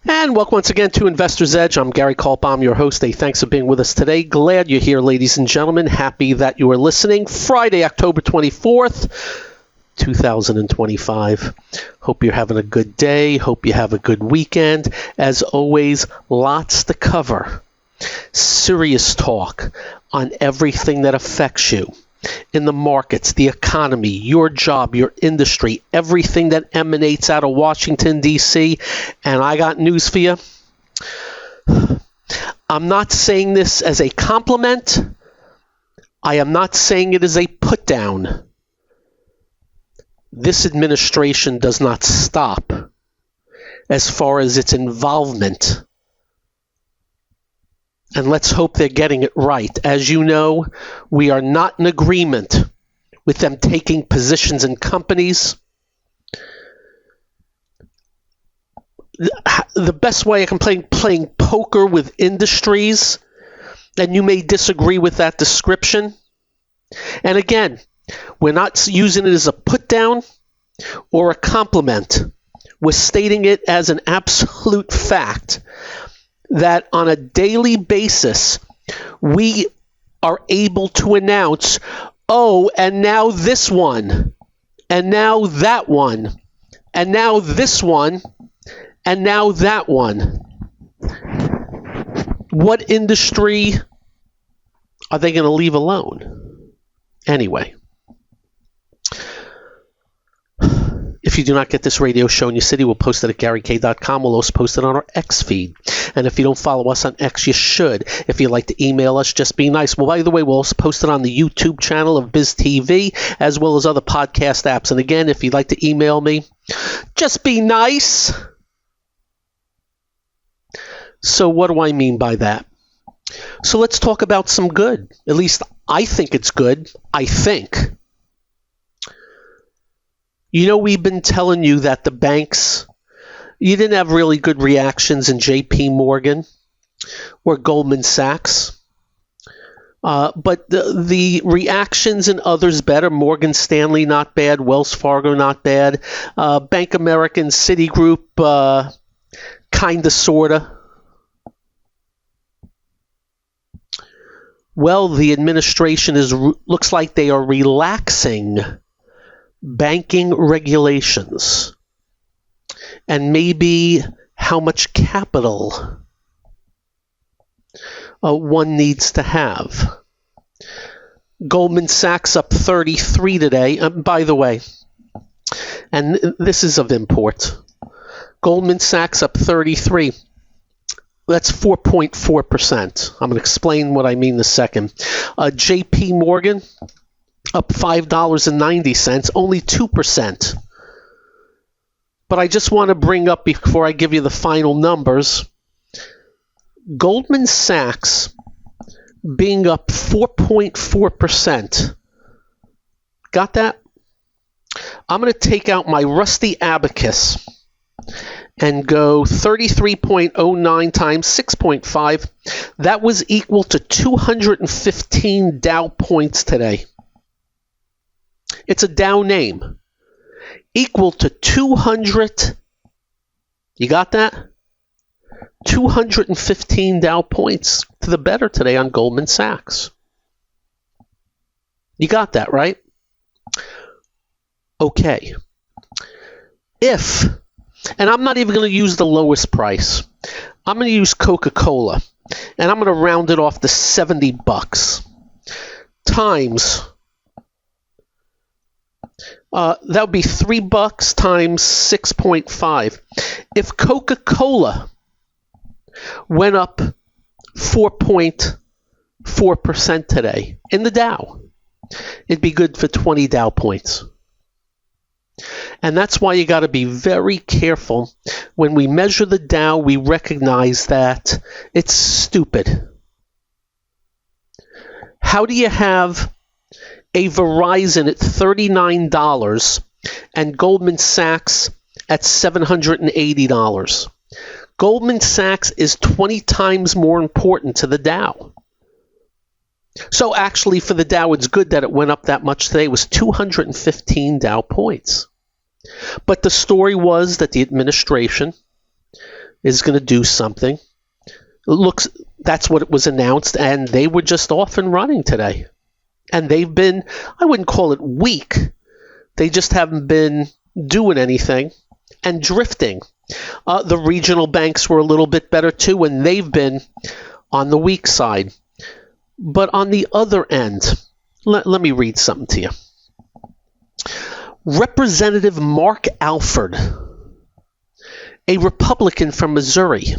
And welcome once again to Investor's Edge. I'm Gary Kaltbaum, your host. Hey, thanks for being with us today. Glad you're here, ladies and gentlemen. Happy that you are listening. Friday, October 24th, 2025. Hope you're having a good day. Hope you have a good weekend. As always, lots to cover. Serious talk on everything that affects you in the markets, the economy, your job, your industry, everything that emanates out of Washington, D.C. And I got news for you. I'm not saying this as a compliment. I am not saying it as a put down. This administration does not stop as far as its involvement. And let's hope they're getting it right. As you know, we are not in agreement with them taking positions in companies. The best way I can playing poker with industries, and you may disagree with that description. And again, we're not using it as a put down or a compliment. We're stating it as an absolute fact that on a daily basis, we are able to announce, oh, and now this one, and now that one, and now this one, and now that one. What industry are they going to leave alone? Anyway. If you do not get this radio show in your city, we'll post it at GaryK.com. We'll also post it on our X feed. And if you don't follow us on X, you should. If you'd like to email us, just be nice. Well, by the way, we'll also post it on the YouTube channel of BizTV, as well as other podcast apps. And again, if you'd like to email me, just be nice. So what do I mean by that? So let's talk about some good. At least I think it's good. I think. You know, we've been telling you that the banks, you didn't have really good reactions in JP Morgan or Goldman Sachs. But the reactions in others better. Morgan Stanley, not bad. Wells Fargo, not bad. Bank American, Citigroup, kind of, sort of. Well, the administration looks like they are relaxing banking regulations and maybe how much capital one needs to have. Goldman Sachs up 33 today. By the way, and this is of import, Goldman Sachs up 33. That's 4.4%. I'm going to explain what I mean in a second. JP Morgan up $5.90, only 2%. But I just want to bring up, before I give you the final numbers, Goldman Sachs being up 4.4%. Got that? I'm going to take out my rusty abacus and go 33.09 times 6.5. That was equal to 215 Dow points today. It's a Dow name. Equal to 200. You got that? 215 Dow points to the better today on Goldman Sachs. You got that, right? Okay. And I'm not even going to use the lowest price. I'm going to use Coca-Cola. And I'm going to round it off to $70 times. That would be $3 times 6.5. If Coca-Cola went up 4.4% today in the Dow, it'd be good for 20 Dow points. And that's why you got to be very careful. When we measure the Dow, we recognize that it's stupid. How do you have a Verizon at $39 and Goldman Sachs at $780? Goldman Sachs is 20 times more important to the Dow. So actually for the Dow, it's good that it went up that much today. It was 215 Dow points. But the story was that the administration is going to do something. That's what it was announced, and they were just off and running today. And they've been, I wouldn't call it weak. They just haven't been doing anything and drifting. The regional banks were a little bit better too, and they've been on the weak side. But on the other end, let me read something to you. Representative Mark Alford, a Republican from Missouri,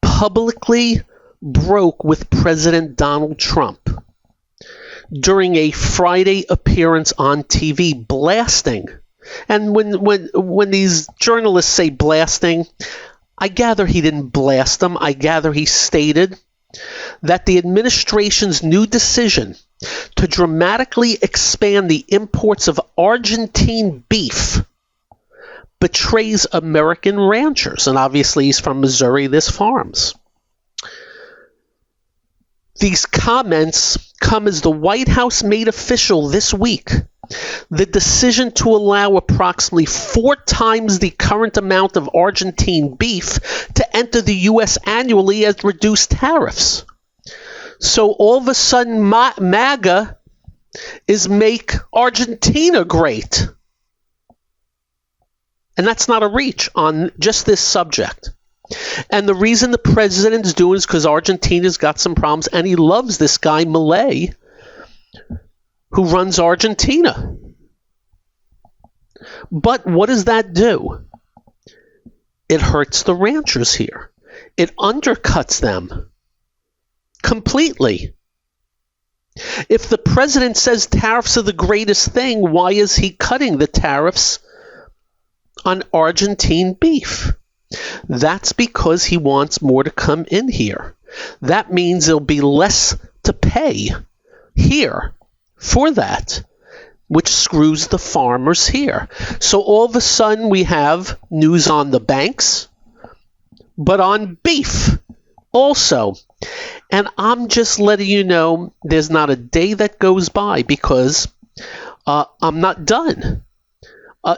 publicly broke with President Donald Trump during a Friday appearance on TV, blasting. And when these journalists say blasting, I gather he didn't blast them. I gather he stated that the administration's new decision to dramatically expand the imports of Argentine beef betrays American ranchers. And obviously he's from Missouri, this farms. These comments come as the White House made official this week the decision to allow approximately 4 times the current amount of Argentine beef to enter the U.S. annually as reduced tariffs. So all of a sudden, MAGA is make Argentina great. And that's not a reach on just this subject. And the reason the president's doing is because Argentina's got some problems, and he loves this guy, Milei, who runs Argentina. But what does that do? It hurts the ranchers here. It undercuts them completely. If the president says tariffs are the greatest thing, why is he cutting the tariffs on Argentine beef? That's because he wants more to come in here. That means there'll be less to pay here for that, which screws the farmers here. So all of a sudden we have news on the banks, but on beef also. And I'm just letting you know there's not a day that goes by because I'm not done.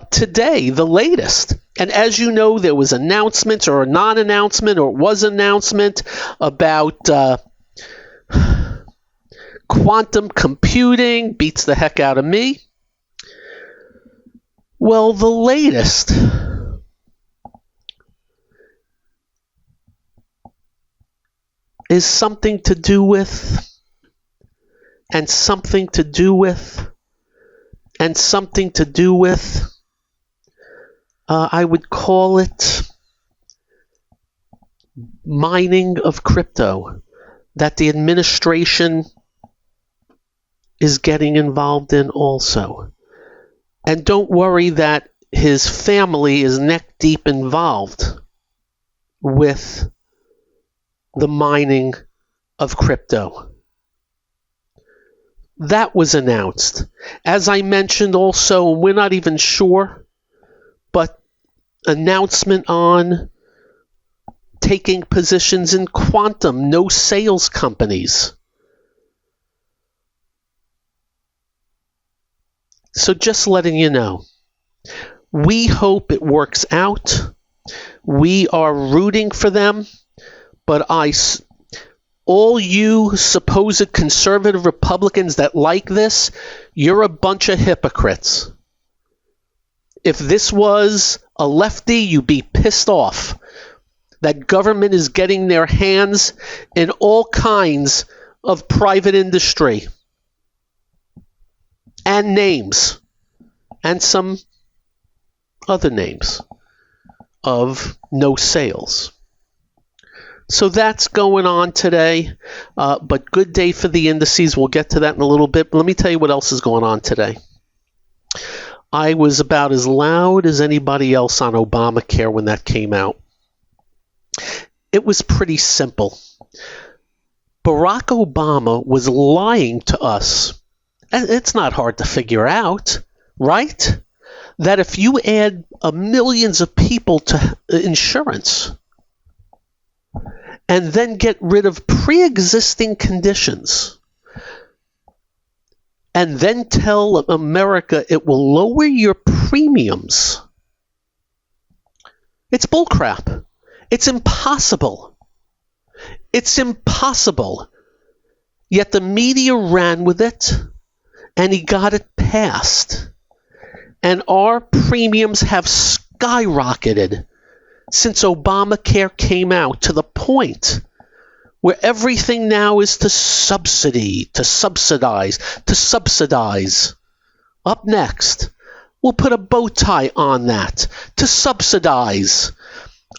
Today, the latest, and as you know, there was announcements or a non-announcement or was announcement about quantum computing. Beats the heck out of me. Well, the latest is something to do with, and something to do with, and something to do with, I would call it mining of crypto that the administration is getting involved in also. And don't worry that his family is neck deep involved with the mining of crypto. That was announced. As I mentioned also, we're not even sure, but announcement on taking positions in quantum, no sales companies. So just letting you know, we hope it works out. We are rooting for them, but all you supposed conservative Republicans that like this, you're a bunch of hypocrites. If this was a lefty, you'd be pissed off that government is getting their hands in all kinds of private industry and names and some other names of no sales. So that's going on today, but good day for the indices. We'll get to that in a little bit. But let me tell you what else is going on today. I was about as loud as anybody else on Obamacare when that came out. It was pretty simple. Barack Obama was lying to us. And it's not hard to figure out, right? That if you add millions of people to insurance and then get rid of pre-existing conditions and then tell America it will lower your premiums, it's bullcrap. It's impossible. It's impossible. Yet the media ran with it, and he got it passed. And our premiums have skyrocketed since Obamacare came out, to the point where everything now is to subsidize. Up next, we'll put a bow tie on that, to subsidize.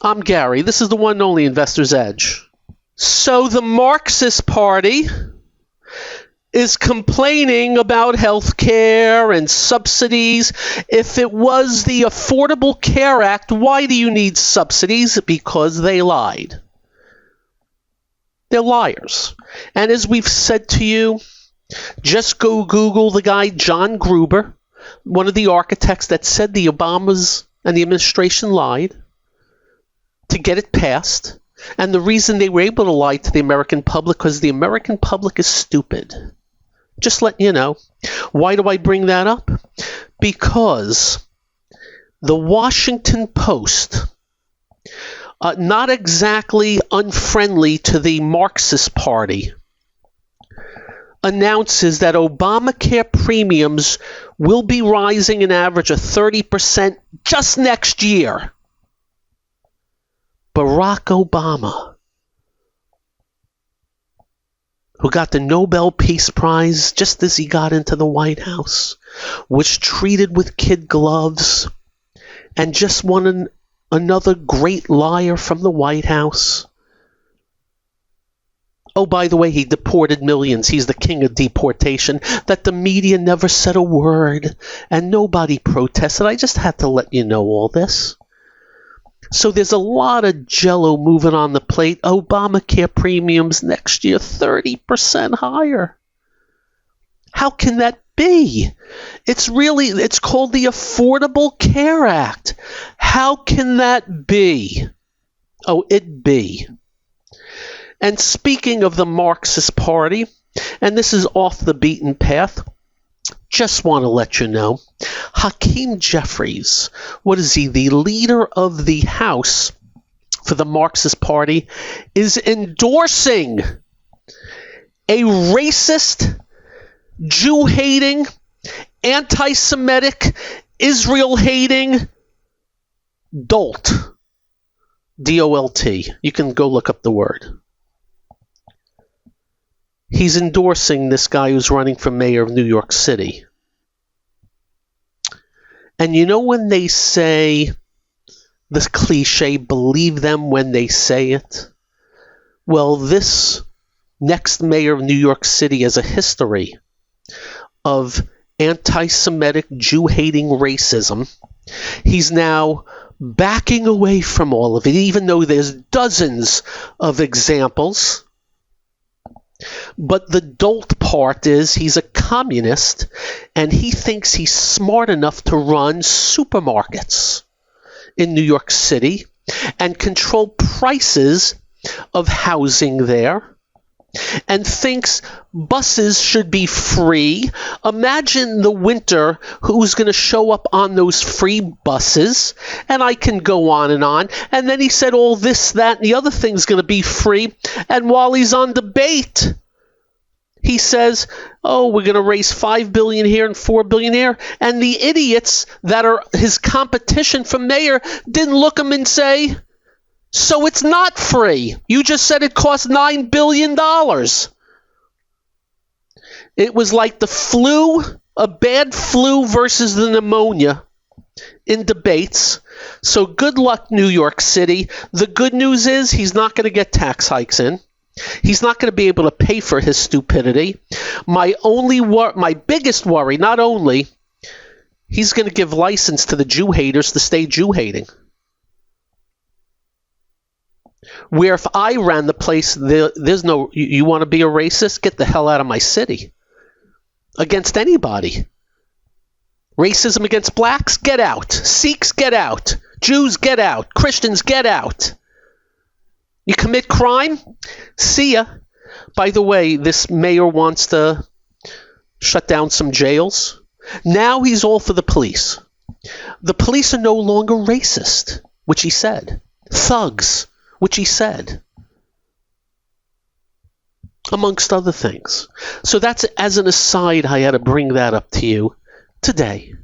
I'm Gary. This is the one and only Investor's Edge. So the Marxist Party is complaining about health care and subsidies. If it was the Affordable Care Act, why do you need subsidies? Because they lied. They're liars. And as we've said to you, just go Google the guy John Gruber, one of the architects that said the Obamas and the administration lied to get it passed. And the reason they were able to lie to the American public, because the American public is stupid. Just letting you know. Why do I bring that up? Because the Washington Post, not exactly unfriendly to the Marxist Party, announces that Obamacare premiums will be rising an average of 30% just next year. Barack Obama, who got the Nobel Peace Prize just as he got into the White House, was treated with kid gloves, and just won another great liar from the White House. Oh, by the way, he deported millions. He's the king of deportation. That the media never said a word, and nobody protested. I just had to let you know all this. So there's a lot of jello moving on the plate. Obamacare premiums next year 30% higher. How can that be? It's called the Affordable Care Act. How can that be? Oh, it be. And speaking of the Marxist Party, and this is off the beaten path, just want to let you know, Hakeem Jeffries, what is he, the leader of the House for the Marxist Party, is endorsing a racist, Jew-hating, anti-Semitic, Israel-hating dolt. D-O-L-T. You can go look up the word. He's endorsing this guy who's running for mayor of New York City. And you know when they say this cliche, believe them when they say it? Well, this next mayor of New York City has a history of anti-Semitic, Jew-hating racism. He's now backing away from all of it, even though there's dozens of examples. But the dolt part is he's a communist, and he thinks he's smart enough to run supermarkets in New York City and control prices of housing there, and thinks buses should be free. Imagine the winter who's going to show up on those free buses, and I can go on. And then he said all this, that, and the other thing's going to be free. And while he's on debate, he says, oh, we're going to raise $5 billion here and $4 billion there. And the idiots that are his competition for mayor didn't look him and say, so it's not free. You just said it cost $9 billion. It was like the flu, a bad flu versus the pneumonia in debates. So good luck, New York City. The good news is he's not going to get tax hikes in. He's not going to be able to pay for his stupidity. My biggest worry, not only, he's going to give license to the Jew haters to stay Jew hating. Where if I ran the place, there's no, you want to be a racist? Get the hell out of my city. Against anybody. Racism against blacks? Get out. Sikhs? Get out. Jews? Get out. Christians? Get out. You commit crime? See ya. By the way, this mayor wants to shut down some jails. Now he's all for the police. The police are no longer racist, which he said. Thugs. which he said, amongst other things. So that's, as an aside, I had to bring that up to you today,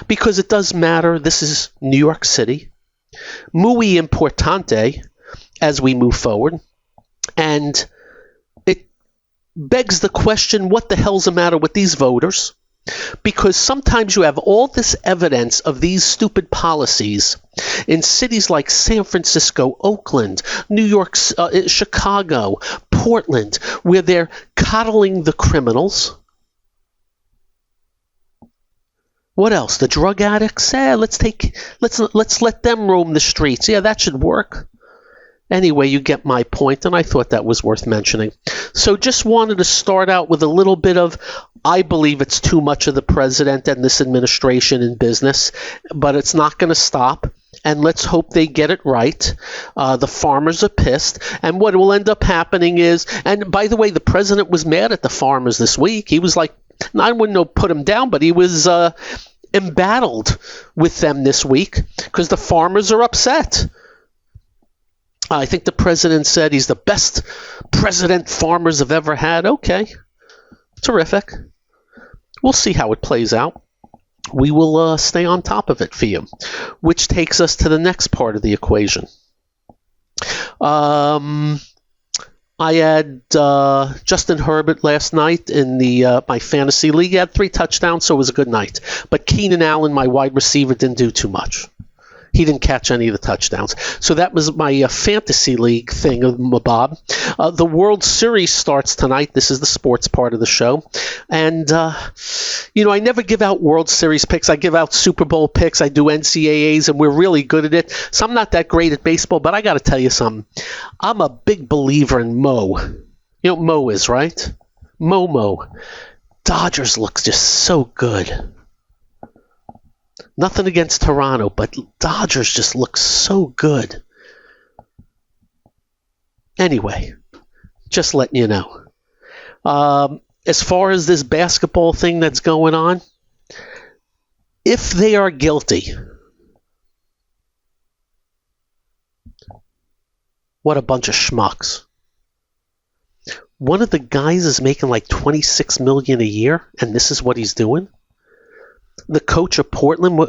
because it does matter. This is New York City. Muy importante as we move forward. And it begs the question, what the hell's the matter with these voters? Because sometimes you have all this evidence of these stupid policies in cities like San Francisco, Oakland, New York, Chicago, Portland, where they're coddling the criminals. What else? The drug addicts? Let's let them roam the streets. Yeah, that should work. Anyway, you get my point, and I thought that was worth mentioning. So just wanted to start out with a little bit of, I believe it's too much of the president and this administration in business, but it's not going to stop. And let's hope they get it right. The farmers are pissed. And what will end up happening is, and by the way, the president was mad at the farmers this week. He was like, I wouldn't put him down, but he was embattled with them this week because the farmers are upset. I think the president said he's the best president farmers have ever had. Okay, terrific. We'll see how it plays out. We will stay on top of it for you, which takes us to the next part of the equation. I had Justin Herbert last night in my fantasy league. He had 3 touchdowns, so it was a good night. But Keenan Allen, my wide receiver, didn't do too much. He didn't catch any of the touchdowns. So that was my fantasy league thing of Bob. The World Series starts tonight. This is the sports part of the show. And, I never give out World Series picks. I give out Super Bowl picks. I do NCAAs, and we're really good at it. So I'm not that great at baseball, but I got to tell you something. I'm a big believer in Mo. You know what Mo is, right? Mo. Dodgers looks just so good. Nothing against Toronto, but Dodgers just look so good. Anyway, just letting you know. As far as this basketball thing that's going on, if they are guilty, what a bunch of schmucks. One of the guys is making like $26 million a year, and this is what he's doing. The coach of Portland,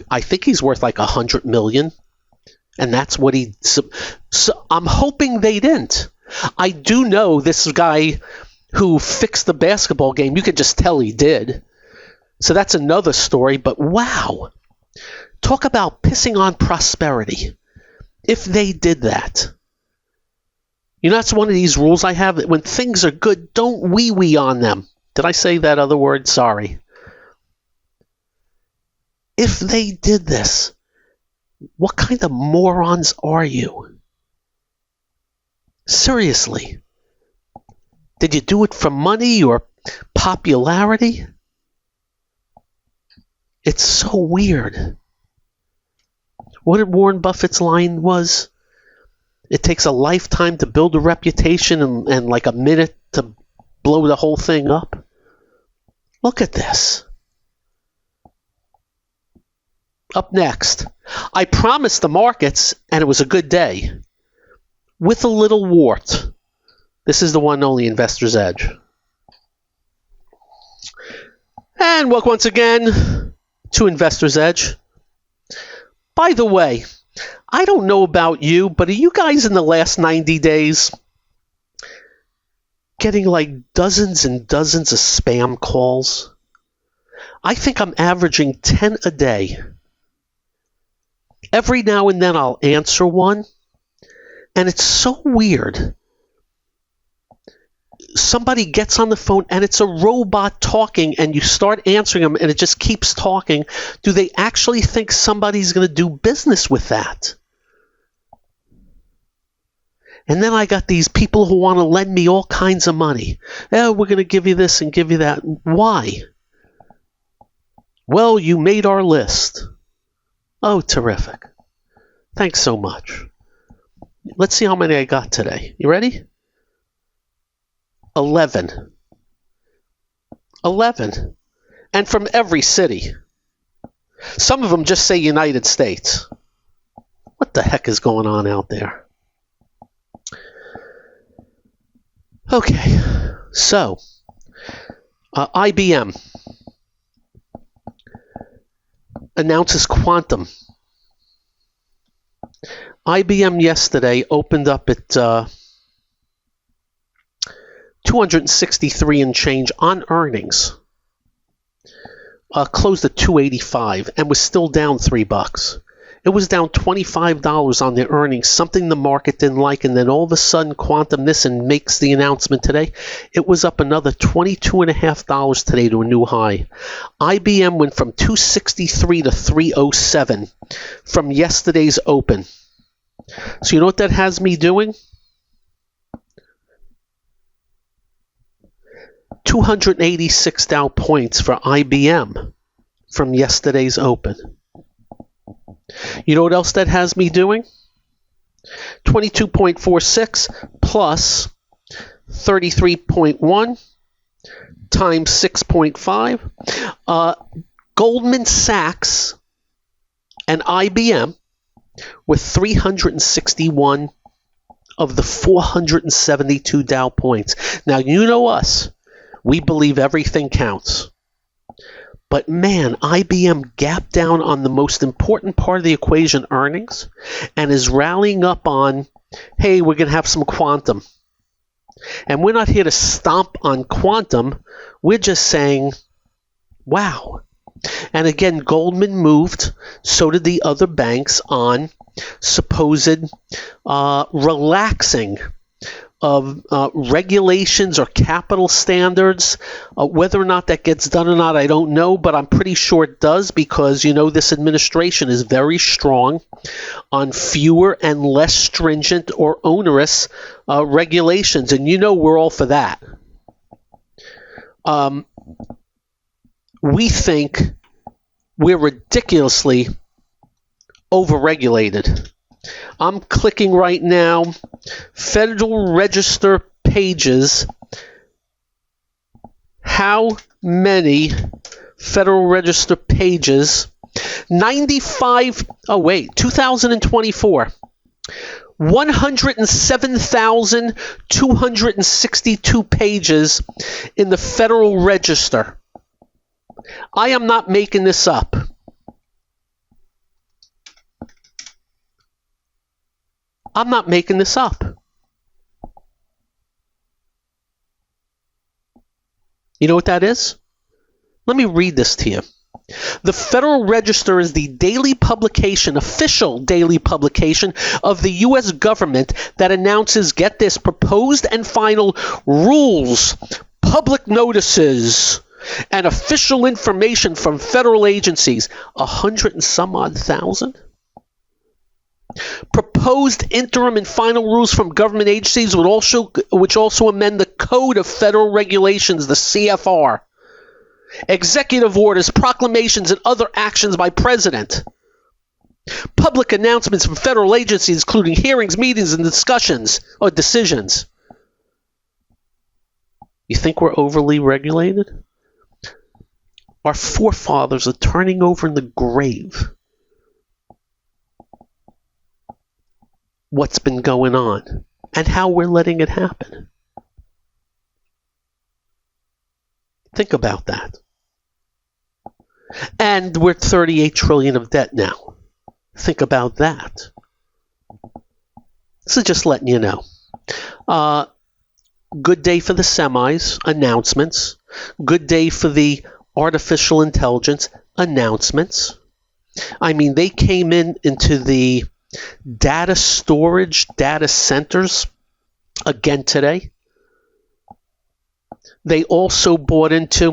I think he's worth like $100 million, and that's what he. So I'm hoping they didn't. I do know this guy who fixed the basketball game. You could just tell he did. So that's another story. But wow, talk about pissing on prosperity. If they did that, that's one of these rules I have. When things are good, don't wee on them. Did I say that other word? Sorry. If they did this, what kind of morons are you? Seriously. Did you do it for money or popularity? It's so weird. What did Warren Buffett's line was? It takes a lifetime to build a reputation and like a minute to blow the whole thing up. Look at this. Up next, I promised the markets, and it was a good day, with a little wart. This is the one only Investor's Edge. And welcome once again to Investor's Edge. By the way, I don't know about you, but are you guys in the last 90 days getting like dozens and dozens of spam calls? I think I'm averaging 10 a day. Every now and then I'll answer one, and it's so weird. Somebody gets on the phone, and it's a robot talking, and you start answering them, and it just keeps talking. Do they actually think somebody's going to do business with that? And then I got these people who want to lend me all kinds of money. Oh, we're going to give you this and give you that. Why? Well, you made our list. Oh, terrific. Thanks so much. Let's see how many I got today. You ready? 11. 11. And from every city. Some of them just say United States. What the heck is going on out there? Okay, so IBM announces quantum. IBM yesterday opened up at 263 and change on earnings. Closed at 285 and was still down $3. It was down $25 on the earnings, something the market didn't like, and then all of a sudden Quantum Nissan makes the announcement today. It was up another $22.50 today to a new high. IBM went from 263 to 307 from yesterday's open. So you know what that has me doing? 286 Dow points for IBM from yesterday's open. You know what else that has me doing? 22.46 plus 33.1 times 6.5. Goldman Sachs and IBM with 361 of the 472 Dow points. Now, you know us. We believe everything counts. But man, IBM gapped down on the most important part of the equation, earnings, and is rallying up on, hey, we're going to have some quantum. And we're not here to stomp on quantum. We're just saying, wow. And again, Goldman moved. So did the other banks on supposed relaxing of regulations or capital standards. Whether or not that gets done or not, I don't know, but I'm pretty sure it does because, you know, this administration is very strong on fewer and less stringent or onerous regulations, and you know we're all for that. We think we're ridiculously overregulated. I'm clicking right now, Federal Register pages. How many Federal Register pages? 2024. 107,262 pages in the Federal Register. I am not making this up. I'm not making this up. You know what that is? Let me read this to you. The Federal Register is the daily publication, official daily publication of the U.S. government that announces, get this, proposed and final rules, public notices, and official information from federal agencies. 100 and some odd thousand? Proposed interim and final rules from government agencies which also amend the Code of Federal Regulations, the CFR. Executive orders, proclamations, and other actions by President. Public announcements from federal agencies, including hearings, meetings, and discussions or decisions. You think we're overly regulated? Our forefathers are turning over in the grave what's been going on and how we're letting it happen. Think about that. And we're $38 trillion of debt now. Think about that. So just letting you know. Good day for the semis, announcements. Good day for the artificial intelligence, announcements. I mean, they came into the data storage, data centers again today. They also bought into,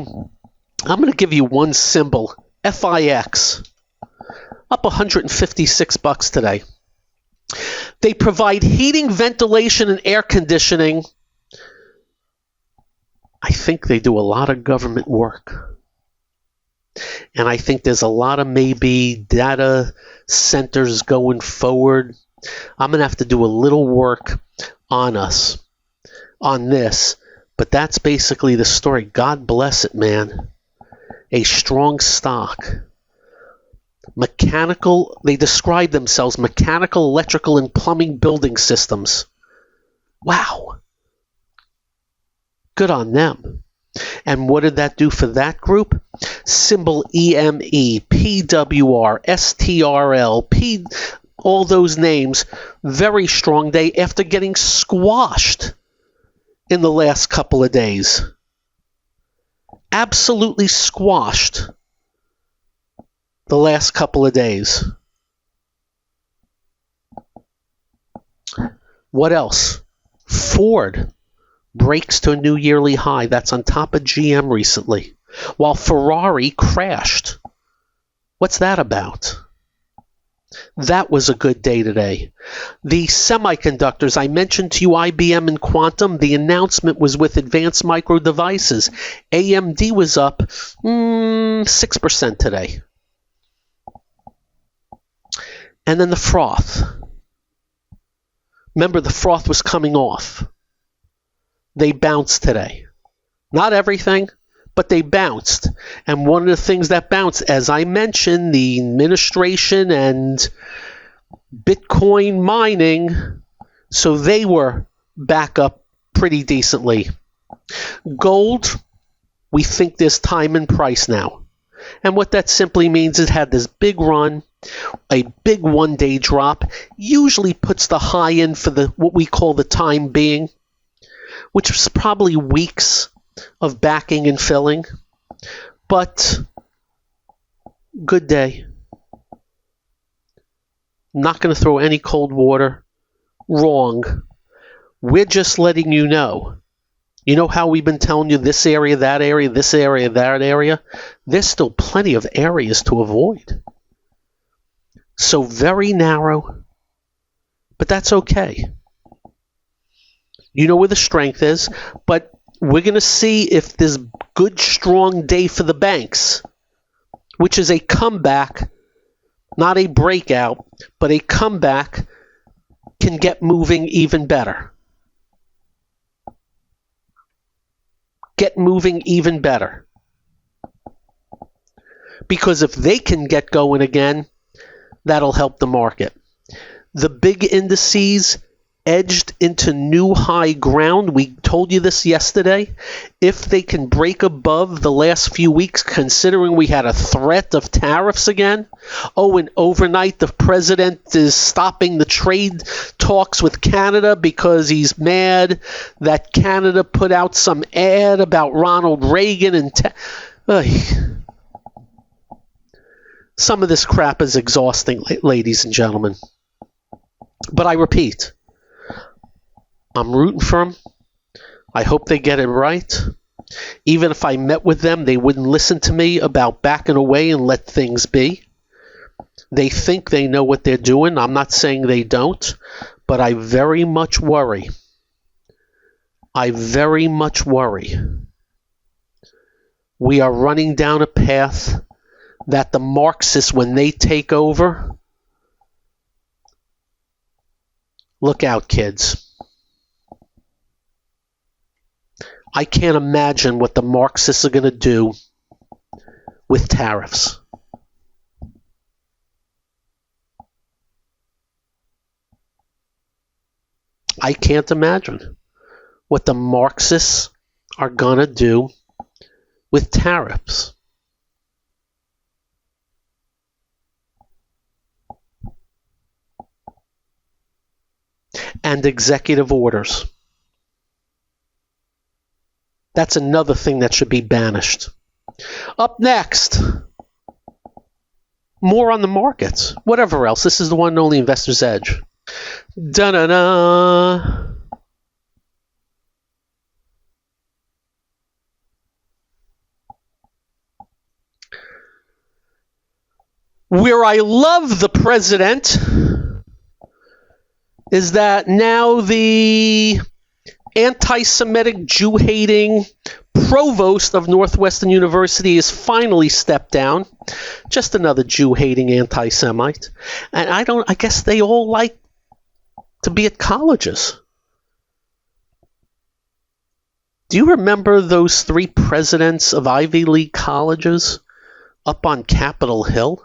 I'm going to give you one symbol, FIX, up $156 today. They provide heating, ventilation, and air conditioning. I think they do a lot of government work. And I think there's a lot of maybe data centers going forward. I'm going to have to do a little work on this. But that's basically the story. God bless it, man. A strong stock. Mechanical, they describe themselves mechanical, electrical, and plumbing building systems. Wow. Good on them. And what did that do for that group? Symbol EME, PWR, STRL, all those names, very strong day after getting squashed in the last couple of days. Absolutely squashed the last couple of days. What else? Ford breaks to a new yearly high. That's on top of GM recently, while Ferrari crashed. What's that about? That was a good day today. The semiconductors, I mentioned to you IBM and Quantum. The announcement was with Advanced Micro Devices. AMD was up 6% today. And then the froth. Remember, the froth was coming off. They bounced today. Not everything, but they bounced. And one of the things that bounced, as I mentioned, the administration and Bitcoin mining, so they were back up pretty decently. Gold, we think there's time and price now. And what that simply means is it had this big run, a big one-day drop, usually puts the high in for the what we call the time being, which was probably weeks of backing and filling. But good day. Not going to throw any cold water. Wrong. We're just letting you know. You know how we've been telling you this area, that area, this area, that area? There's still plenty of areas to avoid. So very narrow, but that's okay. You know where the strength is, but we're going to see if this good, strong day for the banks, which is a comeback, not a breakout, but a comeback, can get moving even better. Get moving even better. Because if they can get going again, that'll help the market. The big indices edged into new high ground. We told you this yesterday. If they can break above the last few weeks, considering we had a threat of tariffs again. Oh, and overnight the president is stopping the trade talks with Canada because he's mad that Canada put out some ad about Ronald Reagan and some of this crap is exhausting, ladies and gentlemen. But I repeat, I'm rooting for them. I hope they get it right. Even if I met with them, they wouldn't listen to me about backing away and let things be. They think they know what they're doing. I'm not saying they don't, but I very much worry. I very much worry. We are running down a path that the Marxists, when they take over, look out, kids. I can't imagine what the Marxists are going to do with tariffs. I can't imagine what the Marxists are going to do with tariffs. And executive orders. That's another thing that should be banished. Up next, more on the markets. Whatever else. This is the one and only Investor's Edge. Da-na-na. Where I love the president is that now the anti-Semitic, Jew-hating provost of Northwestern University has finally stepped down. Just another Jew-hating anti-Semite. And I guess they all like to be at colleges. Do you remember those 3 presidents of Ivy League colleges up on Capitol Hill?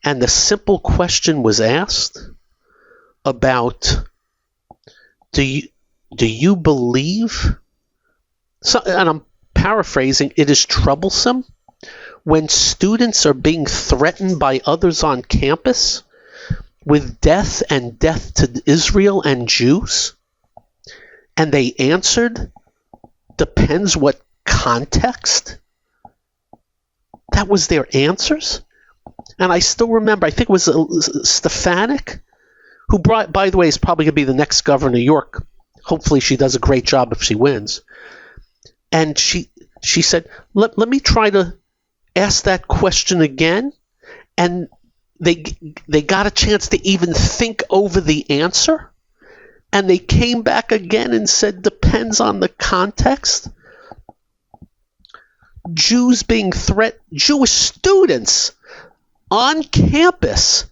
And the simple question was asked about, do you believe So, and I'm paraphrasing, it is troublesome when students are being threatened by others on campus with death and death to Israel and Jews, and they answered, depends what context. That was their answers. And I still remember, I think it was Stefanik, who, by the way, is probably going to be the next governor of New York. Hopefully she does a great job if she wins. And she said, let me try to ask that question again. And they got a chance to even think over the answer. And they came back again and said, depends on the context. Jews being Jewish students on campus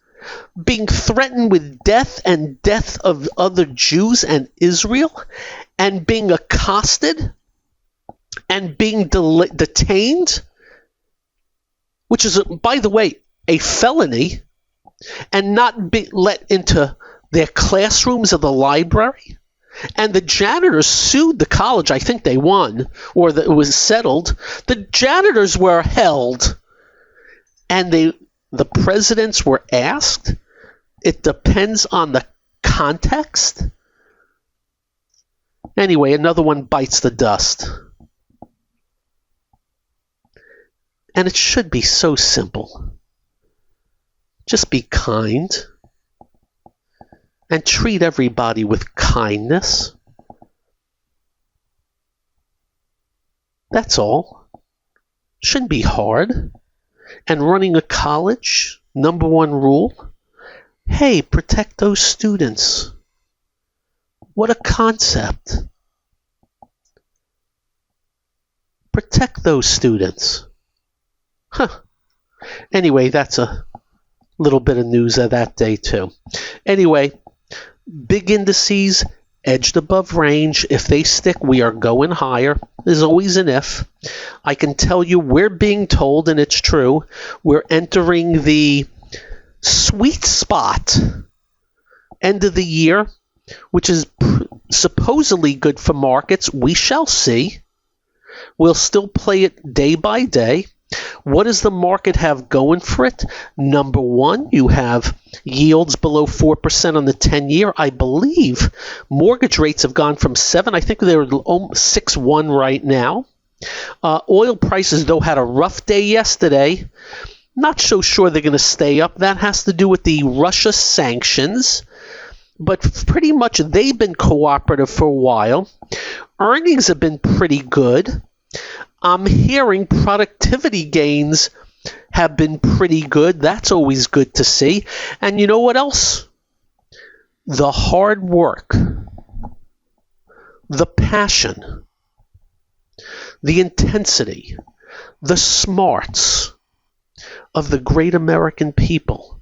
being threatened with death and death of other Jews and Israel, and being accosted and being detained, which is, by the way, a felony, and not be let into their classrooms or the library. And the janitors sued the college. I think they won, or it was settled. The janitors were held, and the presidents were asked. It depends on the context. Anyway, another one bites the dust. And it should be so simple. Just be kind and treat everybody with kindness. That's all. Shouldn't be hard. And running a college, number one rule, hey, protect those students. What a concept. Protect those students. Anyway, that's a little bit of news of that day too. Anyway, big indices edged above range. If they stick, we are going higher. There's always an if. I can tell you we're being told, and it's true, we're entering the sweet spot end of the year, which is supposedly good for markets. We shall see. We'll still play it day by day. What does the market have going for it? Number one, you have yields below 4% on the 10-year. I believe mortgage rates have gone from 7. I think they're 6.1 right now. Oil prices, though, had a rough day yesterday. Not so sure they're going to stay up. That has to do with the Russia sanctions. But pretty much they've been cooperative for a while. Earnings have been pretty good. I'm hearing productivity gains have been pretty good. That's always good to see. And you know what else? The hard work, the passion, the intensity, the smarts of the great American people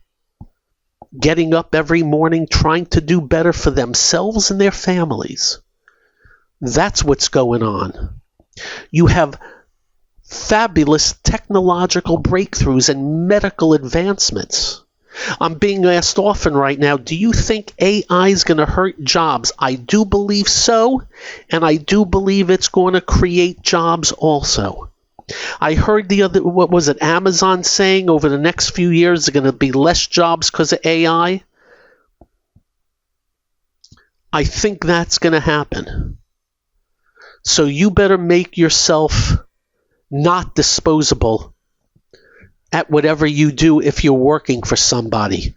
getting up every morning trying to do better for themselves and their families. That's what's going on. You have fabulous technological breakthroughs and medical advancements. I'm being asked often right now, do you think AI is going to hurt jobs? I do believe so, and I do believe it's going to create jobs also. I heard Amazon saying over the next few years there are going to be less jobs because of AI. I think that's going to happen. So you better make yourself not disposable at whatever you do if you're working for somebody.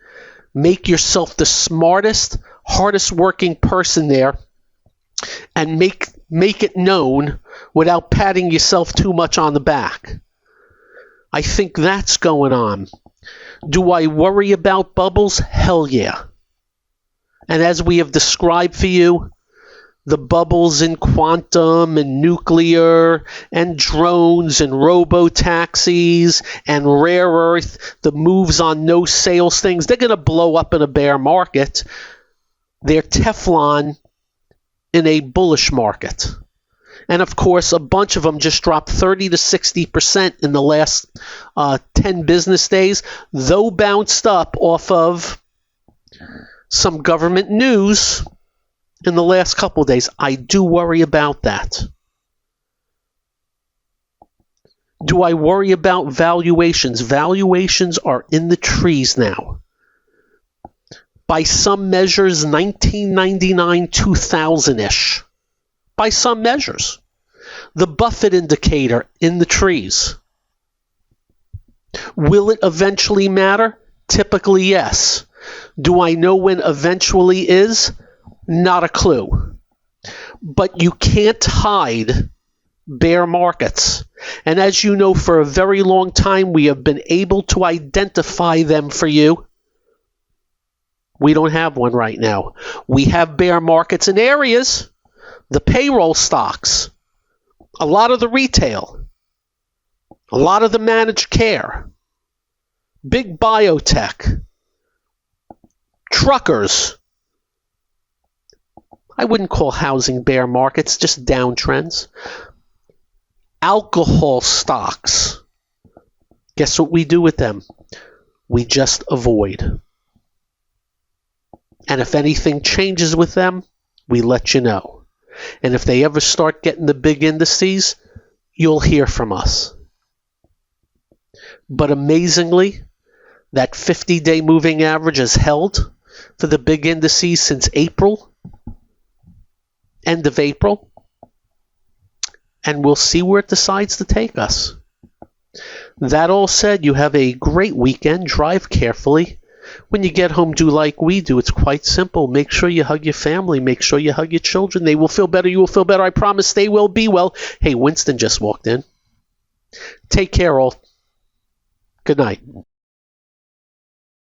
Make yourself the smartest, hardest working person there, and make it known without patting yourself too much on the back. I think that's going on. Do I worry about bubbles? Hell yeah. And as we have described for you, the bubbles in quantum and nuclear and drones and robo-taxis and rare earth, the moves on no sales things, they're going to blow up in a bear market. They're Teflon in a bullish market. And of course, a bunch of them just dropped 30 to 60% in the last 10 business days, though bounced up off of some government news in the last couple of days. I do worry about that. Do I worry about valuations? Valuations are in the trees now. By some measures, 1999, 2000-ish. By some measures. The Buffett indicator in the trees. Will it eventually matter? Typically, yes. Do I know when eventually is? Not a clue. But you can't hide bear markets. And as you know, for a very long time, we have been able to identify them for you. We don't have one right now. We have bear markets in areas, the payroll stocks, a lot of the retail, a lot of the managed care, big biotech, truckers. I wouldn't call housing bear markets, just downtrends. Alcohol stocks. Guess what we do with them? We just avoid. And if anything changes with them, we let you know. And if they ever start getting the big indices, you'll hear from us. But amazingly, that 50-day moving average has held for the big indices since April, end of April. And we'll see where it decides to take us. That all said, you have a great weekend. Drive carefully. When you get home, do like we do. It's quite simple. Make sure you hug your family. Make sure you hug your children. They will feel better. You will feel better. I promise they will be well. Hey, Winston just walked in. Take care, all. Good night.